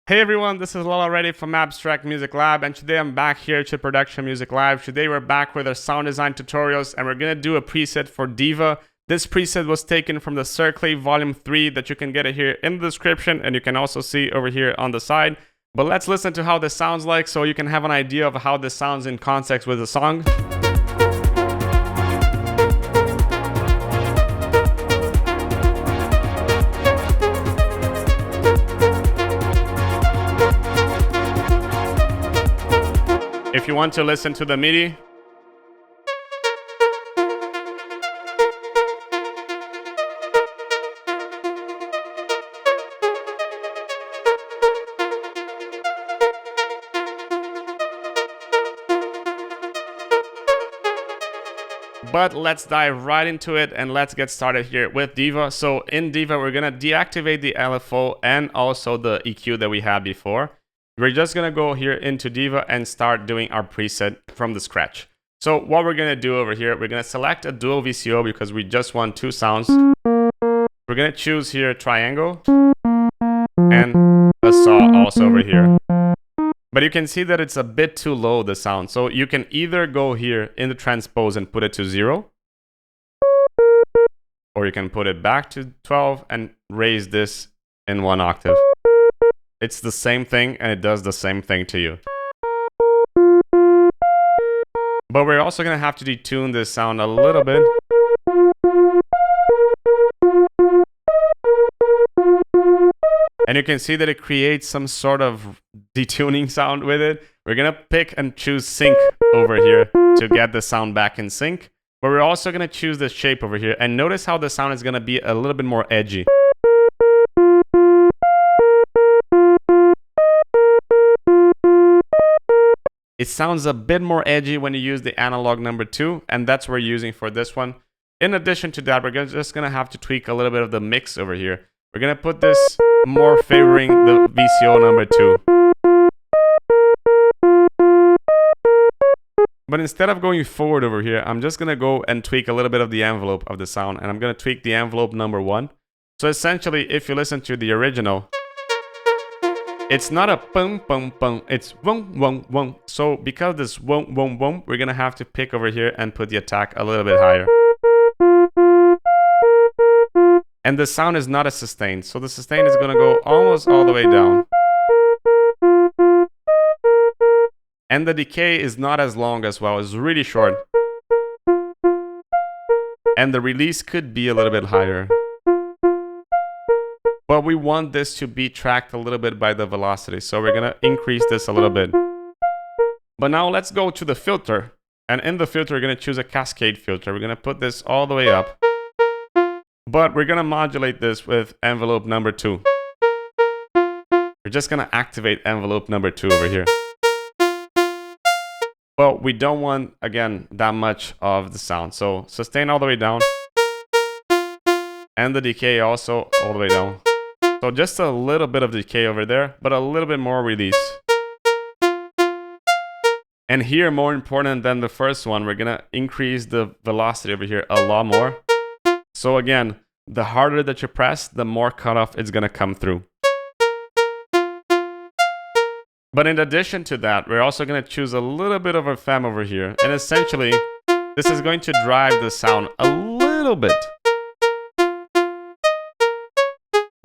Hey everyone, this is Lala Reddy from Abstract Music Lab, and today I'm back here to Production Music Lab. Today we're back with our sound design tutorials, and we're gonna do a preset for DIVA. This preset was taken from the Circle Volume 3 that you can get it here in the description, and you can also see over here on the side. But let's listen to how this sounds like so you can have an idea of how this sounds in context with the song. If you want to listen to the MIDI, but let's dive right into it and let's get started here with DIVA. So in DIVA, we're gonna deactivate the LFO and also the EQ that we had before. We're just gonna go here into DIVA and start doing our preset from the scratch. So what we're gonna do over here, we're gonna select a dual VCO because we just want two sounds. We're gonna choose here triangle and a saw also over here. But you can see that it's a bit too low, the sound. So you can either go here in the transpose and put it to 0, or you can put it back to 12 and raise this in 1 octave. It's the same thing and it does the same thing to you. But we're also going to have to detune this sound a little bit. And you can see that it creates some sort of detuning sound with it. We're going to pick and choose sync over here to get the sound back in sync. But we're also going to choose the shape over here. And notice how the sound is going to be a little bit more edgy. It sounds a bit more edgy when you use the analog number 2, and that's what we're using for this one. In addition to that, we're just going to have to tweak a little bit of the mix over here. We're going to put this more favoring the VCO number 2. But instead of going forward over here, I'm just going to go and tweak a little bit of the envelope of the sound, and I'm going to tweak the envelope number 1. So essentially, if you listen to the original, it's not a pum pum pum, it's wum wum wum. So because this wum wum wum, we're gonna have to pick over here and put the attack a little bit higher. And the sound is not a sustain, so the sustain is gonna go almost all the way down. And the decay is not as long as well, it's really short. And the release could be a little bit higher. But we want this to be tracked a little bit by the velocity, so we're gonna increase this a little bit. But now let's go to the filter, and in the filter we're gonna choose a cascade filter. We're gonna put this all the way up, but we're gonna modulate this with envelope number 2. We're just gonna activate envelope number 2 over here. Well, we don't want, again, that much of the sound, so sustain all the way down, and the decay also all the way down. So just a little bit of decay over there, but a little bit more release. And here, more important than the first one, we're gonna increase the velocity over here a lot more. So again, the harder that you press, the more cutoff it's gonna come through. But in addition to that, we're also gonna choose a little bit of a fem over here. And essentially, this is going to drive the sound a little bit.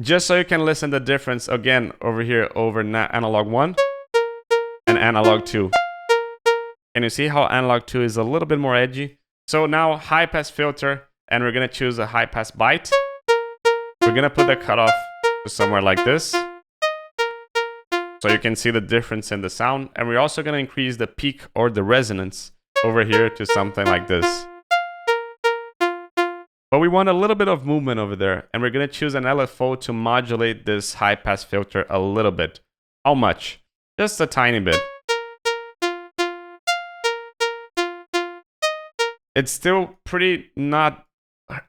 Just so you can listen the difference again over here over analog 1 and analog 2. And you see how analog 2 is a little bit more edgy? So now high pass filter, and we're gonna choose a high pass bite. We're gonna put the cutoff to somewhere like this, so you can see the difference in the sound. And we're also gonna increase the peak or the resonance over here to something like this. But we want a little bit of movement over there, and we're gonna choose an LFO to modulate this high pass filter a little bit. How much? Just a tiny bit. It's still pretty not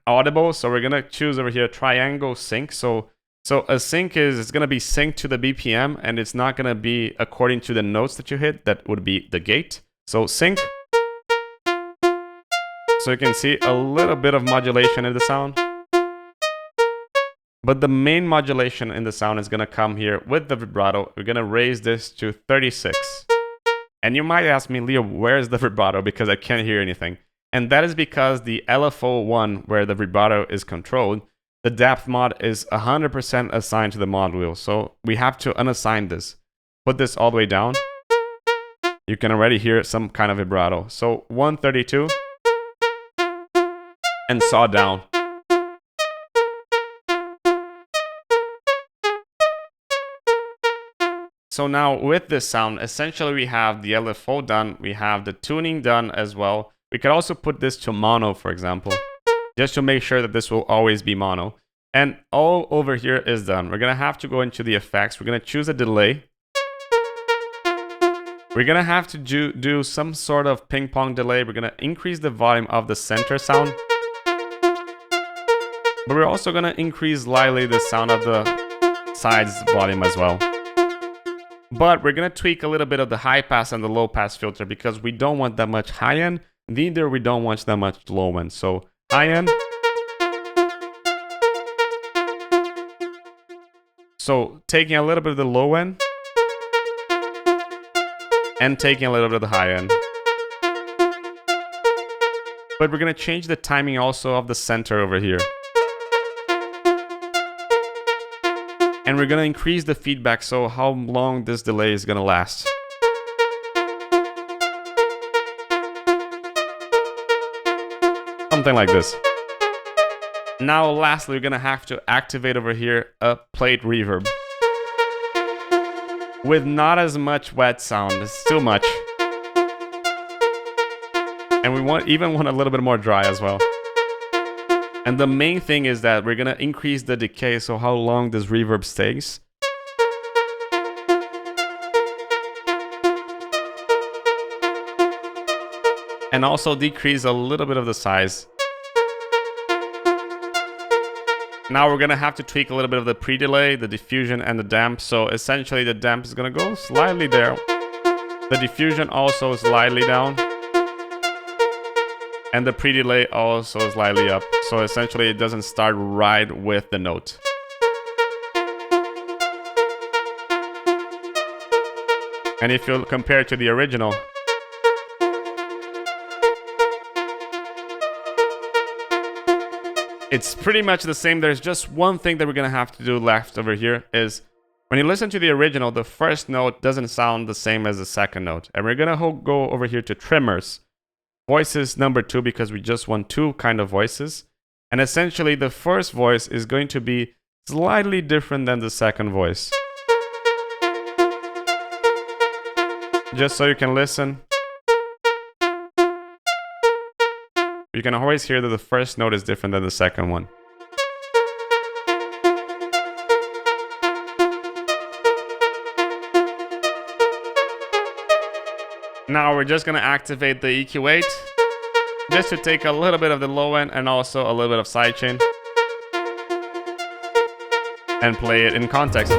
audible, so we're gonna choose over here triangle sync. So a sync is, it's gonna be synced to the BPM, and it's not gonna be according to the notes that you hit. That would be the gate. So sync. So you can see a little bit of modulation in the sound. But the main modulation in the sound is going to come here with the vibrato. We're going to raise this to 36. And you might ask me, Leo, where's the vibrato? Because I can't hear anything. And that is because the LFO1, where the vibrato is controlled, the depth mod is 100% assigned to the mod wheel. So we have to unassign this. Put this all the way down. You can already hear some kind of vibrato. So 132 and saw down. So now with this sound, essentially we have the LFO done, we have the tuning done as well. We could also put this to mono, for example, just to make sure that this will always be mono. And all over here is done. We're gonna have to go into the effects. We're gonna choose a delay. We're gonna have to do some sort of ping pong delay. We're gonna increase the volume of the center sound. But we're also gonna increase slightly the sound of the sides volume as well. But we're gonna tweak a little bit of the high pass and the low pass filter because we don't want that much high end, neither we don't want that much low end. So high end. So taking a little bit of the low end and taking a little bit of the high end. But we're gonna change the timing also of the center over here. And we're gonna increase the feedback, so how long this delay is gonna last. Something like this. Now lastly, we're gonna have to activate over here a plate reverb. With not as much wet sound, it's too much. And we even want a little bit more dry as well. And the main thing is that we're gonna increase the decay, so how long this reverb stays. And also decrease a little bit of the size. Now we're gonna have to tweak a little bit of the pre-delay, the diffusion, and the damp. So essentially the damp is gonna go slightly there. The diffusion also slightly down. And the pre-delay also slightly up. So essentially it doesn't start right with the note. And if you compare it to the original, it's pretty much the same. There's just one thing that we're gonna have to do left over here is when you listen to the original, the first note doesn't sound the same as the second note. And we're gonna go over here to trimmers. Voices number 2, because we just want 2 kind of voices. And essentially the first voice is going to be slightly different than the second voice. Just so you can listen. You can always hear that the first note is different than the second one. Now we're just gonna activate the EQ8 just to take a little bit of the low end and also a little bit of sidechain and play it in context.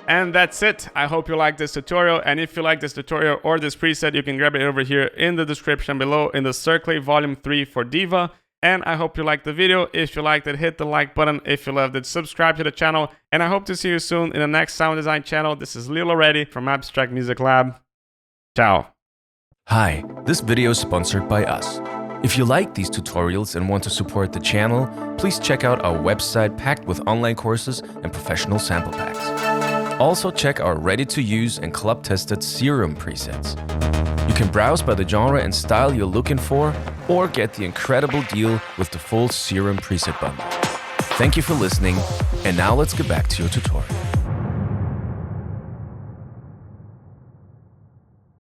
And that's it. I hope you like this tutorial. And if you like this tutorial or this preset, you can grab it over here in the description below in the Circle Volume 3 for DIVA. And I hope you liked the video. If you liked it, hit the like button. If you loved it, subscribe to the channel. And I hope to see you soon in the next sound design channel. This is Leo Already from Abstract Music Lab. Ciao. Hi, this video is sponsored by us. If you like these tutorials and want to support the channel, please check out our website packed with online courses and professional sample packs. Also check our ready-to-use and club-tested Serum presets. You can browse by the genre and style you're looking for, or get the incredible deal with the full Serum preset bundle. Thank you for listening, and now let's get back to your tutorial.